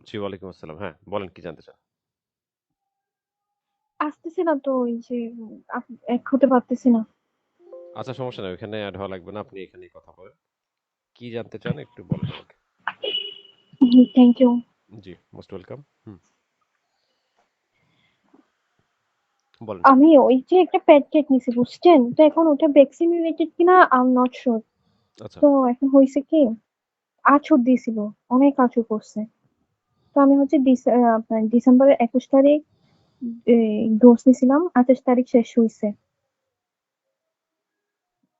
জি, ওয়ালাইকুম আসসালাম। হ্যাঁ, বলেন কি জানতে চান? আসতেছি না তো ওই যে এক হতে পারতেছি না। আচ্ছা সমস্যা নাই। ওইখানে এড হওয়া লাগবে না। আপনি এখানেই কথা বলেন। কি জানতে চান একটু বলেন আমাকে। Thank you. জি, মোস্ট ওয়েলকাম। বলেন। আমি ওই যে একটা প্যাড কেক নিছি বুঝছেন? তো এখন ওটা ভ্যাকসিন রিলেটেড কিনা আই এম নট সিউর। আচ্ছা, তো এখন হইছে কি আঁচড় দিছিল, অনেক আঁচড় করছে। তো আমি হচ্ছে আপনার ডিসেম্বরের 21 তারিখ ডোজ নিছিলাম, 28 তারিখ শেষ হইছে।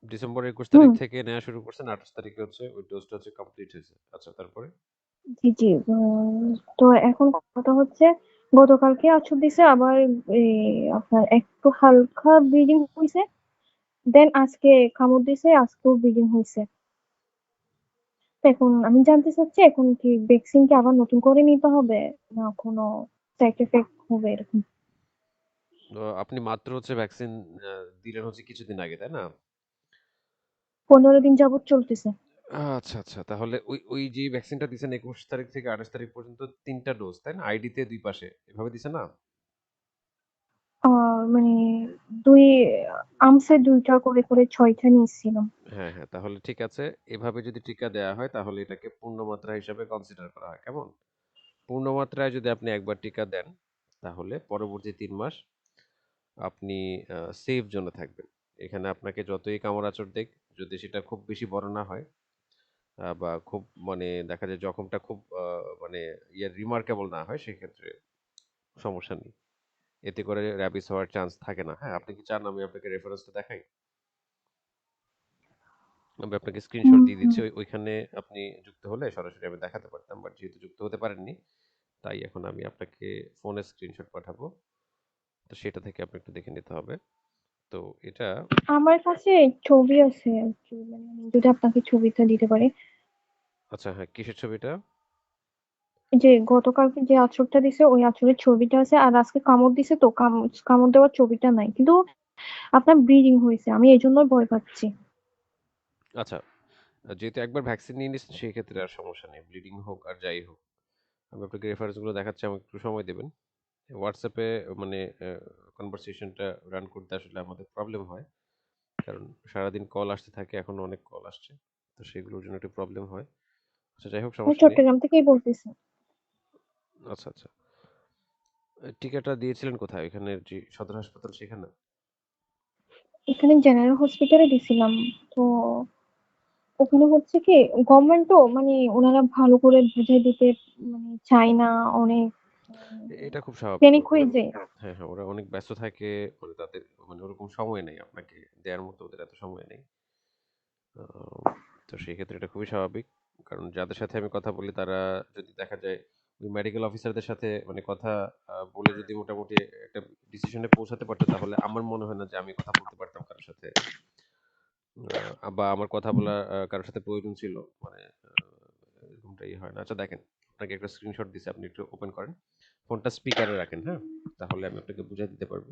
ডিসেম্বরের ২১ তারিখ হুম। থেকে নেয়া শুরু করছেন। ২৮ তারিখে হচ্ছে ওই ডোজটা হচ্ছে কমপ্লিট হয়েছে। আচ্ছা তারপরে? জি জি। তো এখন কথা হচ্ছে গতকালকে আঁচড় দিছে আবার এই আপনার একটু হালকা ব্লিডিং হইছে, দেন আজকে কামড় দিছে, আজকেও ব্লিডিং হইছে। তো এখন আমি জানতে চাচ্ছি এখন কি ভ্যাকসিন কি আবার নতুন করে নিতে হবে না কোনো সাইড এফেক্ট হবে এরকম? তো আপনি মাত্র হচ্ছে ভ্যাকসিন দিলেন হচ্ছে কিছুদিন আগে, তাই না? 15 দিন যাবত চলতেছে। আচ্ছা, আচ্ছা। তাহলে ওই যে ভ্যাকসিনটা দিছেন ২১ তারিখ থেকে ২৮ তারিখ পর্যন্ত ৩ টা ডোজ, তাই না? আইডিতে ২ পাশে। এভাবে দিছে না? মানে দুই আর্মসে দুইটা করে করে 6টা নিয়েছিলাম। হ্যাঁ, হ্যাঁ। তাহলে ঠিক আছে। এভাবে যদি টিকা দেয়া হয় তাহলে এটাকে পূর্ণ মাত্রা হিসাবে কনসিডার করা হয়। কেমন? পূর্ণ মাত্রায় যদি আপনি একবার টিকা দেন, তাহলে পরবর্তী ৩ মাস আপনি সেফ জোনে থাকবেন। এখানে আপনাকে যতই কামড়-আঁচড় দেক, যদি সেটা খুব বেশি বড় না হয় বা খুব মানে দেখা যায় জখমটা খুব মানে রিমার্কেবল না হয়, সেক্ষেত্রে সমস্যা নেই। এতে করে র‍্যাবিস হওয়ার চান্স থাকে না। হ্যাঁ, আপনি কি চান আমি আপনাকে রেফারেন্সটা দেখাই? আমি আপনাকে স্ক্রিনশট হুম দিয়ে হুম। দিচ্ছি। ওইখানে আপনি যুক্ত হলে সরাসরি আমি দেখাতে পারতাম। বাট যেহেতু যুক্ত হতে পারেননি, তাই এখন আমি আপনাকে ফোনে স্ক্রিনশট পাঠাবো। তো সেটা থেকে আপনি একটু দেখে নিতে হবে। তো এটা আমার কাছে ছবি আছে আর কি, মানে আমি যদি আপনাকে ছবিটা দিতে পারি। আচ্ছা হ্যাঁ, কিসের ছবিটা? যে গতকালকে যে আঁচড়টা দিছে ওই আঁচড়ের ছবিটা আছে, আর আজকে কামড় দিছে তো কামড় দেওয়ার ছবিটা নাই, কিন্তু আপনার ব্লিডিং হয়েছে, আমি এই জন্য ভয় পাচ্ছি। আচ্ছা, যেহেতু একবার ভ্যাকসিন নিয়ে নিয়েছেন সেক্ষেত্রে আর সমস্যা নেই। ব্লিডিং হোক আর যাই হোক। আমি আপনাকে রেফারেন্সগুলো দেখাচ্ছি, আমাকে একটু সময় দেবেন। হোয়াটসঅ্যাপে মানে কনভারসেশনটা রান করতে আসলে আমাদের প্রবলেম হয়। কারণ সারাদিন কল আসতে থাকে, এখনো অনেক কল আসছে। তো সেগুলোর জন্য একটু প্রবলেম হয়। আচ্ছা যাই হোক আমি সমস্যা নেই। চট্টগ্রাম থেকেই বলতেছি। আচ্ছা, আচ্ছা। টিকাটা দিয়েছিলেন কোথায়? এখানের যে সদর হাসপাতাল সেখানে? এখানে জেনারেল হসপিটালে দিছিলাম। তো ওখানে হচ্ছে কি গভর্নমেন্ট তো মানে ওনারা ভালো করে বুঝাই দিতে মানে চায় না, অনেক এটা খুব স্বাভাবিক। প্যানিক হয়ে যায়। হ্যাঁ, হ্যাঁ, ওরা অনেক ব্যস্ত থাকে। মানে তাদের মানে ওরকম সময় নেই আপনাকে দেয়ার মতো, ওদের এত সময় নেই। আ তো সেক্ষেত্রে এটা খুবই স্বাভাবিক। কারণ যাদের সাথে আমি কথা বলি তারা যদি দেখা যায় ওই মেডিকেল অফিসারদের সাথে মানে কথা বলে যদি মোটামুটি একটা ডিসিশনে পৌঁছাতে পারত, তাহলে আমার মনে হয় না যে আমি কথা বলতে পারতাম কারো সাথে। বা আমার কথা বলা কারো সাথে প্রয়োজন ছিল। মানে আ এরকমটা হয় না। আচ্ছা দেখেন, আপনাকে একটা স্ক্রিনশট দিছি, আপনি একটু ওপেন করেন। ফোনটা স্পিকারে রাখেন, হ্যাঁ? তাহলে আমি আপনাকে বুঝায় দিতে পারবো।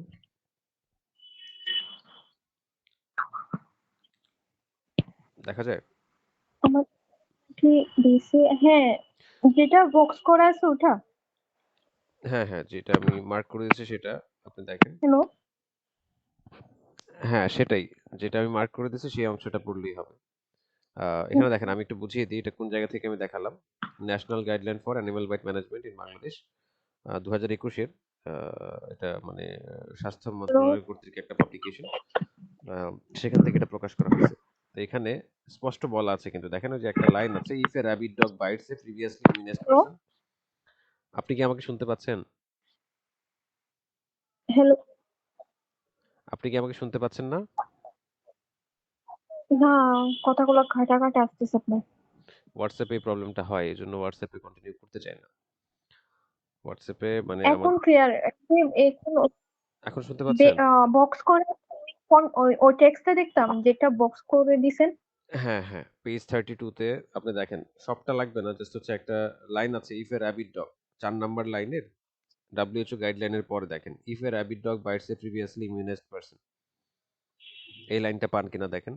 দেখা যায়? আমার কি দিছে? হ্যাঁ, যেটা বক্স করা আছে ওটা। হ্যাঁ, হ্যাঁ, যেটা আমি মার্ক করে দিয়েছি সেটা আপনি দেখেন। হ্যালো। হ্যাঁ, সেটাই। যেটা আমি মার্ক করে দিয়েছি সেই অংশটা পড়লেই হবে। এখানে দেখেন আমি একটু বুঝিয়ে দিই এটা কোন জায়গা থেকে আমি দেখালাম। National guideline for animal byte management in Bangladesh ২০২১ এর আ এটা মানে স্বাস্থ্য হ্যালো। মন্ত্রণালয় কর্তৃক একটা পাবলিকেশন। আ সেখান থেকে এটা প্রকাশ করা হয়েছে। তো এখানে স্পষ্ট বলা আছে কিন্তু দেখেন ওই যে একটা লাইন আছে, "if A rabid dog bites a previously immunized hello. person" আপনি কি আমাকে শুনতে পাচ্ছেন? হ্যালো। আপনি কি আমাকে শুনতে পাচ্ছেন না? না, কথাগুলো কাটা কাটা আসতেছে আপনার। WhatsApp এ এই প্রবলেমটা হয়। এজন্য WhatsApp এ কন্টিনিউ করতে চাই না। WhatsApp এ মানে এখন ক্লিয়ার। এখন এখন শুনতে পাচ্ছেন? বক্স করে কোন ওই টেক্সটটা দেখতাম যেটা বক্স করে দিছেন। হ্যাঁ, হ্যাঁ। পেজ 32 তে আপনি দেখেন। সবটা লাগবে না। জাস্ট হচ্ছে একটা লাইন আছে, "if A rabid dog" ৪ number লাইনের WHO গাইডলাইনের পরে দেখেন, "if A rabid dog bites a previously immunized person" এই লাইনটা পান কিনা দেখেন।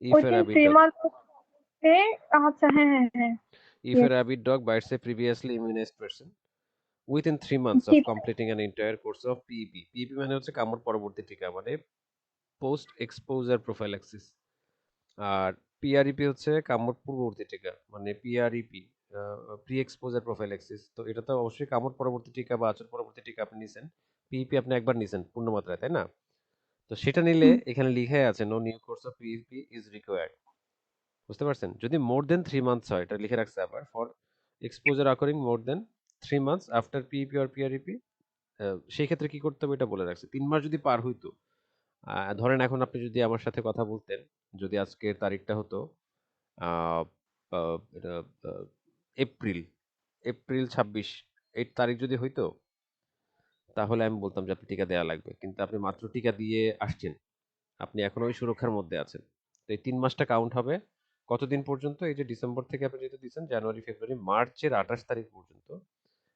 "ইফ ওই এ যে rabid 3 dog" মান্থ হচ্ছে। আচ্ছা, হ্যাঁ হ্যাঁ হ্যাঁ। If a Yes. rabid dog bites a previously immunized person within 3 months of G. completing an entire course of PEP. PEP মানে হচ্ছে কামড় পরবর্তী টিকা, মানে পোস্ট এক্সপোজার প্রোফাইল্যাক্সিস। আর পিআরইপি হচ্ছে কামড় পূর্ববর্তী টিকা, মানে পিআরইপি প্রি এক্সপোজার প্রোফাইল্যাক্সিস। তো এটা তো অবশ্যই কামড় পরবর্তী টিকা বা আচর পরবর্তী টিকা আপনি নিছেন। পিইপি আপনি একবার নিছেন পূর্ণ মাত্রায়, তাই না? তো সেটা নিলে হুম। এখানে লিখাই আছে no new course of PEP is required. বুঝতে পারছেন? যদি মোর দেন 3 মান্থস হয়, এটা লিখে রাখছে আবার, for exposure occurring more than 3 months after PEP or PREP, সেই ক্ষেত্রে কি করতে হবে এটা বলে রাখছে। ৩ মাস যদি পার হইতো, ধরেন এখন আপনি যদি আমার সাথে কথা বলতেন, যদি আজকের তারিখটা হতো আ আ এটা আ এপ্রিল, এপ্রিল ২৬ এই তারিখ যদি হইতো, তাহলে আমি বলতাম যে আপনার টিকা দেয়া লাগবে। কিন্তু আপনি মাত্র টিকা দিয়ে আসছেন। আপনি এখনো ওই সুরক্ষার মধ্যে আছেন। তো এই ৩ মাসটা কাউন্ট হবে কতদিন পর্যন্ত? এই যে ডিসেম্বর থেকে আপনি যেহেতু দিছেন, জানুয়ারি, ফেব্রুয়ারি, মার্চের ২৮ তারিখ পর্যন্ত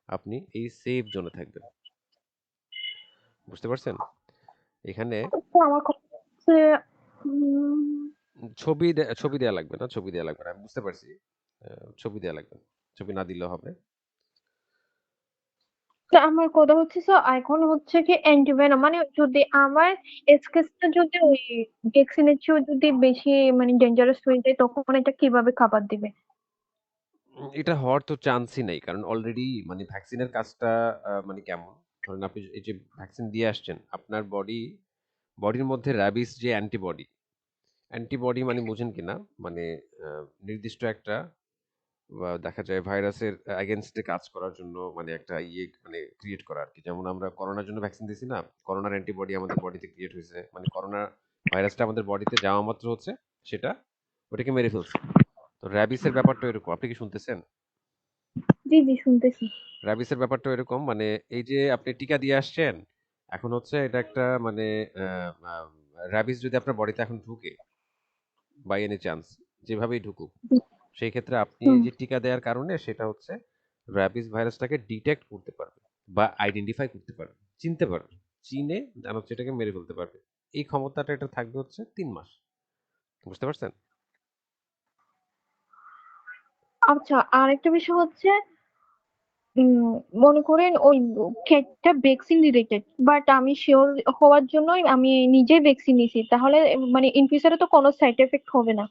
আপনি এই সেফ জোনে থাকবেন। বুঝতে পারছেন? এখানে তো আমার কথা হচ্ছে উম ছবি দেয়া লাগবে না, ছবি দেয়া লাগবে না। আমি বুঝতে পারছি। আ ছবি দেয়া লাগবে না। ছবি না দিলেও হবে। তো আমার কথা হচ্ছে এখন হচ্ছে কি অ্যান্টিভেনম মানে যদি আমার এসকেসটা যদি ওই ভ্যাকসিনের চেয়েও যদি বেশি মানে ডেঞ্জারাস হয়ে যায় তখন এটা কিভাবে খাবার দিবে? এটা হওয়ার তো চান্সই নাই। কারণ অলরেডি মানে ভ্যাকসিনের কাজটা মানে কেমন? ধরেন আপনি এই যে ভ্যাকসিন দিয়ে আসছেন, আপনার বডির মধ্যে র‍্যাবিস যে অ্যান্টিবডি মানে বুঝেন কিনা? মানে আ নির্দিষ্ট একটা দেখা যায় ভাইরাসের এগেইনস্ট এ কাজ করার জন্য, মানে একটা মানে ক্রিয়েট করা আরকি। যেমন আমরা করোনার জন্য ভ্যাকসিন দিছি না? করোনার অ্যান্টিবডি আমাদের বডিতে ক্রিয়েট হইছে। মানে করোনা ভাইরাসটা আমাদের বডিতে যাওয়া মাত্র হচ্ছে সেটা ওটাকে মেরে ফেলছে। তো র‍্যাবিসের ব্যাপারটা এরকম। আপনি কি শুনতেছেন? জি, জি শুনতেছি। র‍্যাবিসের ব্যাপারটাও এরকম। মানে এই যে আপনি টিকা দিয়ে আসছেন, এখন হচ্ছে এটা একটা মানে আ আ র‍্যাবিস যদি আপনার বডিতে এখন ঢুকে, বাই এনি চান্স, যেভাবেই ঢুকুক, জি। সেই ক্ষেত্রে আপনি হুম। এই যে টিকা দেওয়ার কারণে সেটা হচ্ছে র‍্যাবিস ভাইরাসটাকে ডিটেক্ট করতে পারবে বা আইডেন্টিফাই করতে পারবে, চিনতে পারবে। চিনে জানো হচ্ছে এটাকে মেরে ফেলতে পারবে। এই ক্ষমতাটা এটা থাকবে হচ্ছে ৩ মাস। বুঝতে পারছেন? আচ্ছা আরেকটা বিষয় হচ্ছে উম মনে করেন ওই ক্ষেতটা ভ্যাকসিন রিলেটেড বাট আমি সিওর হওয়ার জন্যই আমি নিজেই ভ্যাকসিন নিছি। তাহলে মানে ইন ফিউচারে তো কোনো সাইড এফেক্ট হবে না।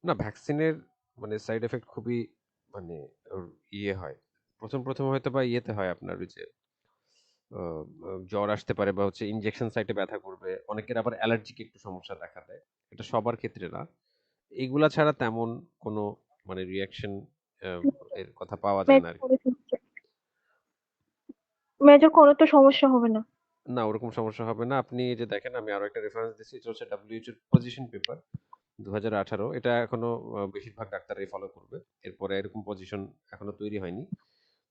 না, ভ্যাকসিনের মানে সাইড এফেক্ট খুবই মানে ওর হয়। ১ম হয়তোবা ইয়েতে হয় আপনার ওই যে আ আ জ্বর আসতে পারে বা হচ্ছে ইনজেকশন সাইটে ব্যথা করবে। অনেকের আবার অ্যালার্জিক একটু সমস্যা দেখা দেয়। এটা সবার ক্ষেত্রে না। এগুলা ছাড়া তেমন কোনো মানে রিঅ্যাকশন আ এর কথা পাওয়া যায় না মেজর আরকি। করে ফেলছে। মেজর কোনো তো সমস্যা হবে না। না, ওরকম সমস্যা হবে না। আপনি এই যে দেখেন, আমি আরো একটা রেফারেন্স দিচ্ছি। এটা হচ্ছে WHO এর পজিশন পেপার ২০১৮। এটা এখনো বেশিরভাগ ডাক্তাররাই ফলো করবে। এরপরে এরকম পজিশন এখনো তৈরি হয়নি।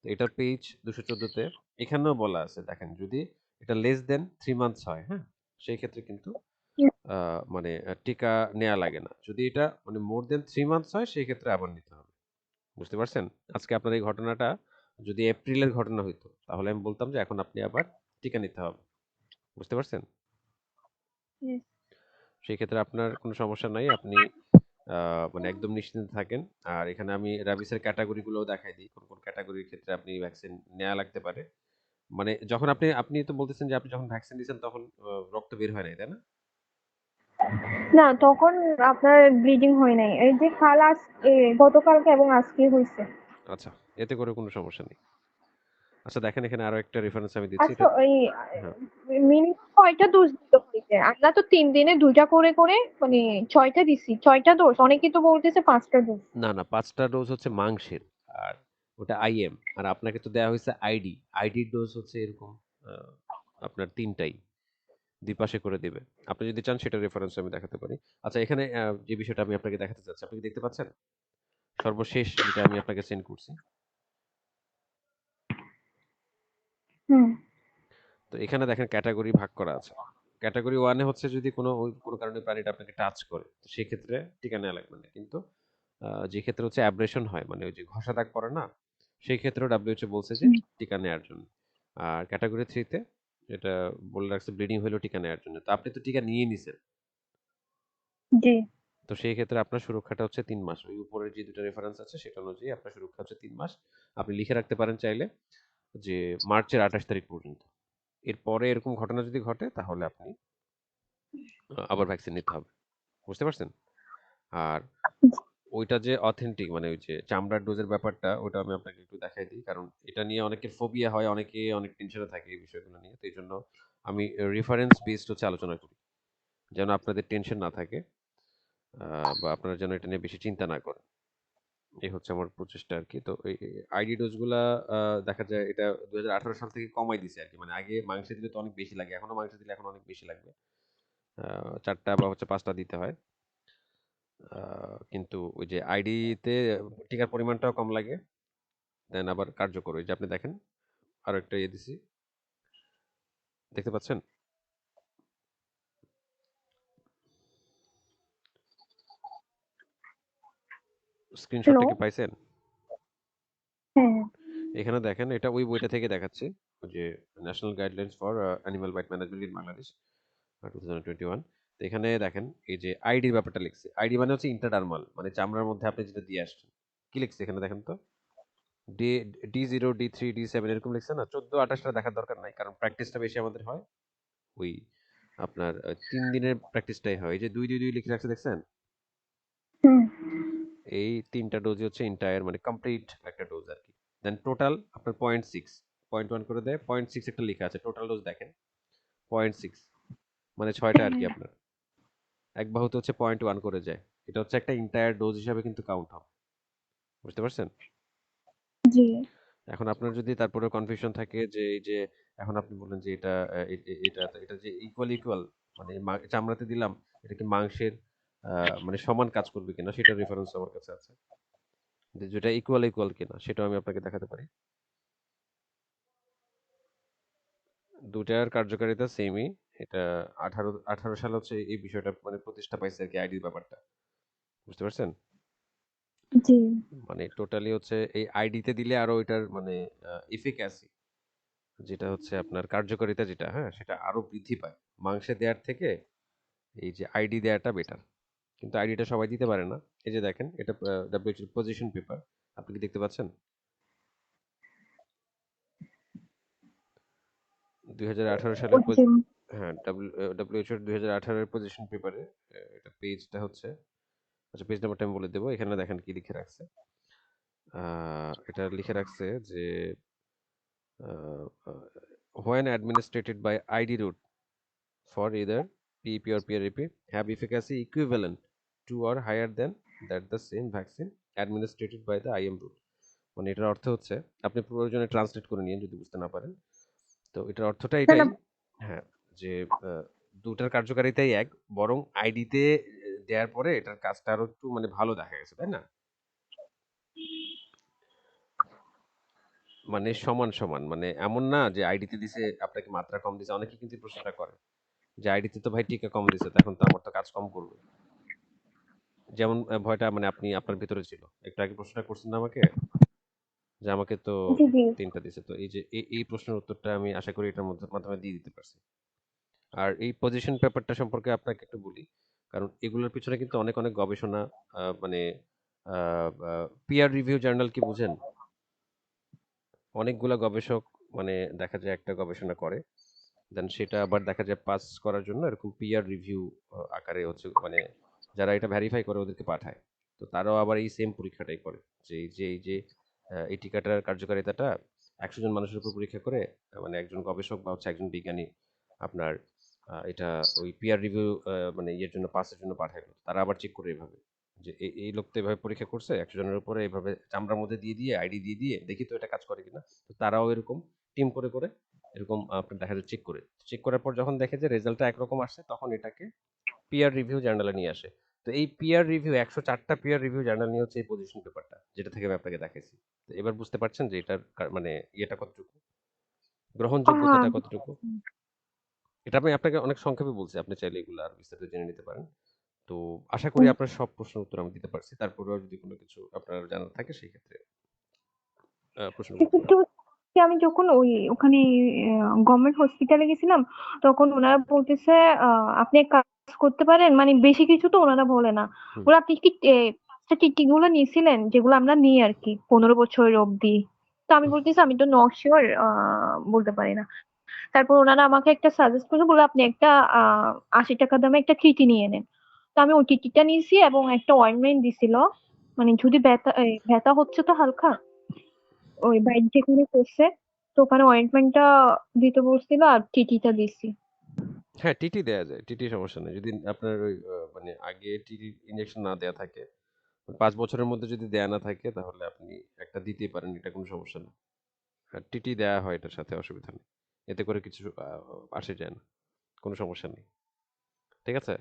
তো এটার পেজ ২১৪ তে এখানেও বলা আছে, দেখেন, যদি এটা লেস দ্যান 3 মান্থস হয়, হ্যাঁ? সেই ক্ষেত্রে কিন্তু আ মানে টিকা নেয়া লাগে না। যদি এটা মানে মোর দ্যান 3 মান্থস হয় সেই ক্ষেত্রে আবার নিতে হবে। বুঝতে পারছেন? আজকে আপনার এই ঘটনাটা যদি এপ্রিলের ঘটনা হইতো, তাহলে আমি বলতাম যে এখন আপনি আবার টিকা নিতে হবে। বুঝতে পারছেন? Yes. সেই ক্ষেত্রে আপনার কোনো সমস্যা নাই। আপনি আ মানে একদম নিশ্চিন্তে থাকেন। আর এখানে আমি রাবিসের ক্যাটেগরি গুলোও দেখায় দিই। কোন ক্যাটেগরির ক্ষেত্রে আপনি ভ্যাকসিন নেয়া লাগতে পারে। মানে যখন আপনি তো বলতেছেন যে আপনি যখন ভ্যাকসিন নিছেন তখন রক্ত বের হয় নাই, তাই না? না তখন আপনার ব্লিডিং হয় নাই। এই যে গতকালকে এবং আজকে হইছে। আচ্ছা, এতে করে কোনো সমস্যা নেই। আচ্ছা দেখেন, এখানে আরো একটা রেফারেন্স আমি দিচ্ছি। আচ্ছা এটা ওই হ্যাঁ। মিনিমাম কয়টা ডোজ দিতে হইছে? আমরা তো ৩ দিনে ২ টা করে মানে ৬ টা দিছি। ৬ টা ডোজ। অনেকে তো বলতেছে ৫ টা ডোজ। না, না, ৫ টা ডোজ হচ্ছে মাংসের। আর ওটা আইএম। আর আপনাকে তো দেয়া হইছে আইডি। আইডির ডোজ হচ্ছে এরকম আ আপনার ৩ টাই। ২ পাশে করে দিবে। আপনি যদি চান সেটার রেফারেন্স আমি দেখাতে পারি। আচ্ছা এখানে যে বিষয়টা আমি আপনাকে দেখাতে চাচ্ছি, আপনি কি দেখতে পাচ্ছেন? সর্বশেষ যেটা আমি আপনাকে সেন্ড করছি। হুম। তো এখানে দেখেন ক্যাটেগরি ভাগ করা আছে। ক্যাটেগরি 1 এ হচ্ছে যদি কোনো কারণে প্রাণীটা আপনাকে টাচ করে, তো সেক্ষেত্রে টিকা নেয়া লাগবে না। কিন্তু যে ক্ষেত্রে হচ্ছে অ্যাব্রেশন হয়, মানে ওই যে ঘষা দাগ পড়ে না? সেই ক্ষেত্রেও WHO বলছে যে টিকা নেয়ার জন্য। আর ক্যাটেগরি 3 তে এটা বলে রাখছে ব্লিডিং হইলেও টিকা নেয়ার জন্য। তো আপনি তো টিকা নিয়েই নিছেন। জি। তো তো সেই ক্ষেত্রে আপনার সুরক্ষাটা হচ্ছে 3 মাস। ওই উপরের যে 2টা রেফারেন্স আছে সেটা অনুযায়ী আপনার সুরক্ষা হচ্ছে 3 মাস। আপনি লিখে রাখতে পারেন চাইলে যে মার্চের 28 তারিখ পর্যন্ত। এরপরে এরকম ঘটনা যদি ঘটে তাহলে আপনি আবার ভ্যাকসিন নিতে হবে। বুঝতে পারছেন? আর ওইটা যে অথেন্টিক মানে ওই যে চামড়ার ডোজের ব্যাপারটা ওটা আমি আপনাকে একটু দেখাই দিই। কারণ এটা নিয়ে অনেকের ফোবিয়া হয়, অনেকে অনেক টেনশনে থাকে এই বিষয়গুলো নিয়ে। তো এইজন্য আমি রেফারেন্স বেসড হচ্ছে আলোচনা করি। যেন আপনাদের টেনশন না থাকে বা আপনারা যেন এটা নিয়ে বেশি চিন্তা না করেন। এই হচ্ছে আমার প্রচেষ্টা আরকি। তো এই আইডি ডোজগুলা দেখা যায় এটা ২০১৮ সাল থেকে কমাই দিছে আরকি। মানে আগে মাংসে দিলে তো অনেক বেশি লাগে। এখনো মাংসে দিলে এখন অনেক বেশি লাগবে। ৪ টা বা হচ্ছে ৫ টা দিতে হয়। কিন্তু ওই যে আইডিতে টিকার পরিমাণটাও কম লাগে। দেন আবার কার্যকর। ওই যে আপনি দেখেন আরো একটা ইয়ে দিছি। দেখতে পাচ্ছেন? হ্যালো। স্ক্রিনশটটা কি পাইছেন? হ্যাঁ। এখানে দেখেন এটা ওই বইটা থেকে দেখাচ্ছি। ওই যে national guidelines for animal byte management in Bangladesh 2021। তো এখানে দেখেন এই যে আইডির ব্যাপারটা লিখছে। আইডি মানে হচ্ছে ইন্টারডার্মাল মানে চামড়ার মধ্যে আপনি যেটা দিয়ে আসছেন। কি লিখছে এখানে দেখেন তো? ডি D0, D3, D7 এরকম লিখছে না? 14, 28 টা দেখার দরকার নাই। কারণ প্র্যাকটিসটা বেশি আমাদের হয়। ওই আপনার ৩ দিনের প্র্যাকটিসটাই হয়। এই যে ২, ২, ২ লিখে রাখছে দেখছেন? হুম। এই ৩ টা ডোজই হচ্ছে এন্টায়ার মানে কমপ্লিট একটা ডোজ আরকি। দেন টোটাল আপনার 0.6 0.1 করে দেয়। 0.6 একটা লেখা আছে। টোটাল ডোজ দেখেন 0.6 মানে ৬ টা আরকি আপনার। এক বাহুতে হচ্ছে 0.1 করে যায়। এটা হচ্ছে একটা এন্টায়ার ডোজ হিসাবে কিন্তু কাউন্ট হবে। বুঝতে পারছেন? জি। এখন আপনার যদি তারপরেও কনফিউশন থাকে যে এই যে এখন আপনি বললেন যে এটা এটা যে ইকুয়াল মানে চামড়াতে দিলাম এটা কি মাংসের মানে সমান কাজ করবে কিনা সেটার রেফারেন্স আমার কাছে আছে। যে যেটা ইকুয়াল কিনা সেটাও আমি আপনাকে দেখাতে পারি। দুটার কার্যকারিতা সেমই। এটা 18 সালে হচ্ছে এই বিষয়টা মানে প্রতিষ্ঠা পাইছে আরকি আইডির ব্যাপারটা। বুঝতে পারছেন? জি। মানে টোটালি হচ্ছে এই আইডিতে দিলে আরো ওইটার মানে এফিকাসি যেটা হচ্ছে আপনার কার্যকারিতা যেটা হ্যাঁ সেটা আরো বৃদ্ধি পায়। মাংসে দেয়ার থেকে এই যে আইডি দেয়াটা বেটার। কিন্তু আইডিটা সবাই দিতে পারে না। এই যে দেখেন এটা WHO পজিশন পেপার। আপনি কি দেখতে পাচ্ছেন? ২০১৮ সালের ওই যে হ্যাঁ WHO এর ২০১৮ এর পজিশন পেপারে এটা পেজটা হচ্ছে আচ্ছা পেজ নাম্বারটা আমি বলে দেবো। এখানে দেখেন কি লিখে রাখছে। এটা লিখে রাখছে যে uh, uh, when administered by ID route for either PEP or PREP have efficacy equivalent to or higher than that the same vaccine administered by the IM route মানে এটার অর্থ হচ্ছে আপনি প্রয়োজনে ট্রান্সলেট করে নিন যদি বুঝতে না পারেন তো এটার অর্থটা না, না। এটাই হ্যাঁ যে দুটার কার্যকারিতাই এক বরং আইডিতে দেওয়ার পরে এটার কাজটা আরো একটু মানে ভালো দেখা গেছে তাই না মানে সমান মানে এমন না যে আইডিতে দিছে আপনাকে মাত্রা কম দিছে অনেকে কিন্তু এই প্রশ্নটা করে যে আইডিতে তো ভাই টিকা কম দিছে তো এখন তো আমার তো কাজ কম করবে যেমন ভয়টা মানে আপনি আপনার ভিতরে ছিল একটু আগে প্রশ্নটা করছেন না আমাকে যে আমাকে তো জি, জি। 3টা দিছে তো এই যে এই প্রশ্নের উত্তরটা আমি আশা করি এটার মাধ্যমে দিয়ে দিতে পারছি আর এই পজিশন পেপারটা সম্পর্কে আপনাকে একটু বলি কারণ এগুলোর পিছনে কিন্তু অনেক গবেষণা মানে পিয়ার রিভিউ জার্নাল কি বুঝেন অনেকগুলা গবেষক মানে দেখা যায় একটা গবেষণা করে দেন সেটা আবার দেখা যায় পাস করার জন্য এরকম পিয়ার রিভিউ আকারে হচ্ছে মানে যারা এটা ভেরিফাই করে ওদেরকে পাঠায় তো তারাও আবার এই সেম পরীক্ষাটাই করে যে এই যে এই টিকাটার কার্যকারিতাটা 100 জন মানুষের উপর পরীক্ষা করে মানে একজন গবেষক বা হচ্ছে একজন বিজ্ঞানী আপনার এটা ওই পিয়ার রিভিউ মানে ইয়ের জন্য পাসের জন্য পাঠাইলো তারা আবার চেক করে এভাবে যে এই লোক তো এভাবে পরীক্ষা করছে 100 জনের উপরে এভাবে চামড়ার মধ্যে দিয়ে আইডি দিয়ে দেখি তো এটা কাজ করে কিনা তো তারাও এরকম টিম করে এরকম আপনার দেখা যায় চেক করার পর যখন দেখে যে রেজাল্টটা একরকম আসছে তখন এটাকে পিয়ার রিভিউ জার্নালে নিয়ে আসে তো এই পিয়ার রিভিউ 104টা পিয়ার রিভিউ জার্নাল নিয়ে হচ্ছে এই পজিশন পেপারটা যেটা থেকে আমি আপনাকে দেখাইছি তো এবার বুঝতে পারছেন যে এটার মানে ইয়েটা কতটুকু আহ গ্রহণযোগ্যতাটা কতটুকু এটা আমি আপনাকে অনেক সংক্ষেপে বলছি আপনি চাইলে এগুলো আর বিস্তারিত জেনে নিতে পারেন তো আশা করি আপনার সব প্রশ্নের উত্তর আমি দিতে পারছি তারপরেও যদি কোনো কিছু আপনার জানার থাকে সেই ক্ষেত্রে প্রশ্ন করতে সেক্ষেত্রে পারেন হচ্ছে আমি যখন ওখানে গভর্নমেন্ট হসপিটালে গেছিলাম তখন ওনারা বলতেছে আপনি এক করতে পারেন? মানে বেশি কিছু তো ওনারা বলে না। হুম। ওরা আপনি কি টিটি গুলো নিয়েছিলেন? যেগুলো আমরা নিই আরকি 15 বছর অবধি। তো আমি বলতেছি আমি তো নট সিউর বলতে পারি না। তারপর ওনারা আমাকে একটা সাজেস্ট করলো বললো আপনি একটা আ ৳৮০ দামে একটা টিটি নিয়ে নেন। তো আমি ওই টিটিটা নিয়েছি এবং একটা অয়েন্টমেন্ট দিছিল। মানে যদি ব্যথা হচ্ছে তো হালকা, ওই বাইট যেখানে করছে, তো ওখানে অয়েন্টমেন্টটা দিতে বলছিল আর টিটিটা দিছি। হ্যাঁ, টিটি দেয়া যায়। টিটি সমস্যা নেই। যদি আপনার ওই মানে আগে টিটি ইনজেকশন না দেয়া থাকে, ৫ বছরের মধ্যে যদি দেয়া না থাকে তাহলে আপনি একটা দিতেই পারেন। এটা কোনো সমস্যা না। আর টিটি দেয়া হয় এটার সাথে অসুবিধা নেই। এতে করে কিছু আসে যায় না। কোনো সমস্যা নেই। ঠিক আছে?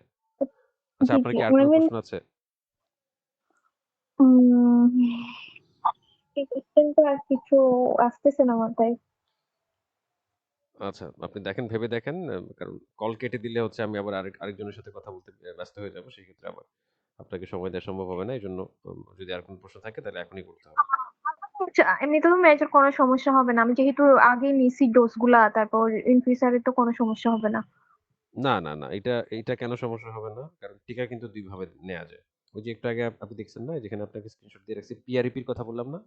আচ্ছা জি, আপনার জি। কি আর কোনো অয়েনমেন্ট প্রশ্ন আছে? উম এই কোশ্চেন তো আর কিছু আসতেছে না মাথায়। আচ্ছা, আপনি দেখেন ভেবে দেখেন। কারণ কল কেটে দিলে হচ্ছে আমি আবার আরেকজনের সাথে কথা বলতে ব্যস্ত হয়ে যাবো। সেক্ষেত্রে আবার আপনাকে সময় দেওয়া সম্ভব হবে না। এজন্য যদি আর কোনো প্রশ্ন থাকে তাহলে এখনই করতে হবে। আচ্ছা, এমনিতে তো মেজর কোনো সমস্যা হবে না। আমি যেহেতু আগে নিছি ডোজ গুলা, তারপর ইন ফিউচারে তো কোনো সমস্যা হবে না। না, না, না। এইটা কেন সমস্যা হবে না? কারণ টিকা কিন্তু ২ ভাবে নেয়া যায়। ওই যে একটু আগে আপনি দেখছেন না? যেখানে আপনাকে স্ক্রিনশট দিয়ে রাখছি PRP র কথা বললাম না?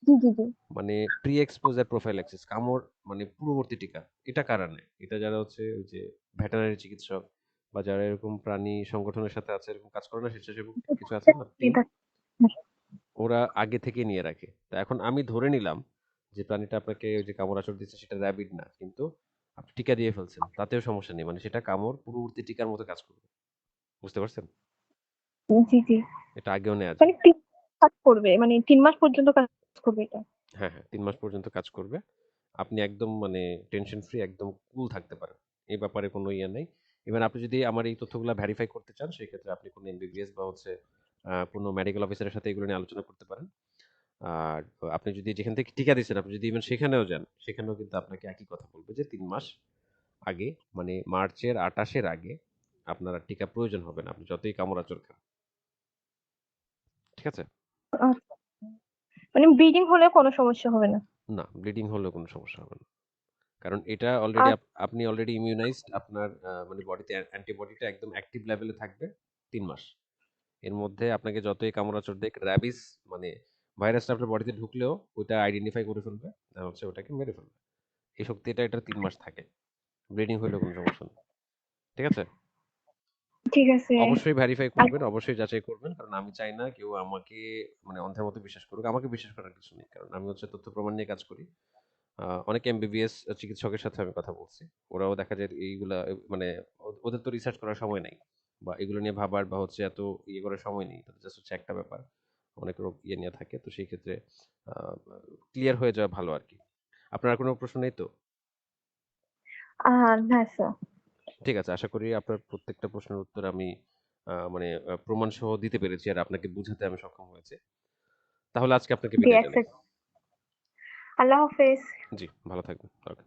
জি, জি, জি। মানে প্রি এক্সপোজার প্রোফাইল্যাক্সিস কামড় মানে পূর্ববর্তী টিকা। এটা কারা নেয়? এটা যারা হচ্ছে ওই যে ভেটেরিনারি চিকিৎসক বা যারা এরকম প্রাণী সংগঠনের সাথে আছে, এরকম কাজ করে না স্বেচ্ছাসেবক কিছু আছে না টিম? এটা ওরা আগে থেকে নিয়ে রাখে। তো এখন আমি ধরে নিলাম যে প্রাণীটা আপনাকে ওই যে কামড়-আঁচড় দিচ্ছে সেটা র‍্যাবিড না। কিন্তু আপনি টিকা দিয়ে ফেলছেন। তাতেও সমস্যা নেই। মানে সেটা কামড় পূর্ববর্তী টিকার মতো কাজ করবে। বুঝতে পারছেন? জি, জি। এটা আগেও নেয়া মানে যায়। ৩ কাজ করবে। মানে ৩ মাস পর্যন্ত কাজ করবে এটা। হ্যাঁ, হ্যাঁ, ৩ মাস পর্যন্ত কাজ করবে। আপনি একদম মানে টেনশন ফ্রি একদম কুল থাকতে পারেন। এই ব্যাপারে কোনো ইয়ে নেই। ইভেন আপনি যদি আমার এই তথ্যগুলা ভেরিফাই করতে চান, সেক্ষেত্রে আপনি কোনো এমবিবিএস বা হচ্ছে কোনো মেডিকেল অফিসারের সাথে এগুলো নিয়ে আলোচনা করতে পারেন। আর আপনি যদি যেখান থেকে টিকা দিচ্ছেন, আপনি যদি ইভেন সেখানেও যান, সেখানেও কিন্তু আপনাকে একই কথা বলবে যে ৩ মাস আগে মানে মার্চের ২৮ এর আগে আপনার আর টিকা প্রয়োজন হবে না। আপনি যতই কামড়-আঁচড় খান। ঠিক আছে? আচ্ছা। মানে ব্লিডিং হলেও কোনো সমস্যা হবে না। না, ব্লিডিং হলেও কোনো সমস্যা হবে না। কারণ এটা অলরেডি আর আপনি অলরেডি ইমিউনাইজড আপনার মানে বডিতে অ্যান্টিবডিটা একদম অ্যাক্টিভ লেভেলে থাকবে ৩ মাস। এর মধ্যে আপনাকে যতই কামড়াচড় দেক র‍্যাবিস মানে ভাইরাসটা আপনার বডিতে ঢুকলেও ওইটা আইডেন্টিফাই করে ফেলবে। আর হচ্ছে ওটাকে মেরে ফেলবে। এই শক্তিটা এটার ৩ মাস থাকে। ব্লিডিং হইলেও কোনো সমস্যা নেই। ঠিক আছে? ঠিক আছে। অবশ্যই ভেরিফাই আর করবেন, অবশ্যই যাচাই করবেন। কারণ আমি চাই না কেউ আমাকে মানে অন্ধের মতো বিশ্বাস করুক। আমাকে বিশ্বাস করার কিছু নেই। কারণ আমি হচ্ছে তথ্য প্রমাণ নিয়ে কাজ করি। অনেক এমবিবিএস চিকিৎসকের সাথে আমি কথা বলছি। ওরাও দেখা যায় এইগুলা মানে ওদের তো রিসার্চ করার সময় নাই। বা এগুলো নিয়ে ভাবার বা হচ্ছে এত ইয়ে করার সময় নেই। তাদের জাস্ট হচ্ছে একটা ব্যাপার। অনেক রোগ ইয়ে নিয়ে থাকে। তো সেই ক্ষেত্রে আ ক্লিয়ার হয়ে যাওয়া ভালো আরকি। আপনার আর কোনো প্রশ্ন নেই তো? না স্যার। ঠিক আছে। আশা করি আপনার প্রত্যেকটা প্রশ্নের উত্তর আমি মানে প্রমাণ সহ দিতে পেরেছি আর আপনাকে বুঝাতে আমি সক্ষম হয়েছি। তাহলে আজকে আপনাকে জি, বিদায় জানাই। অ্যাকসেপ্ট। আল্লাহ হাফেজ। জি, ভালো থাকবেন। ওকে।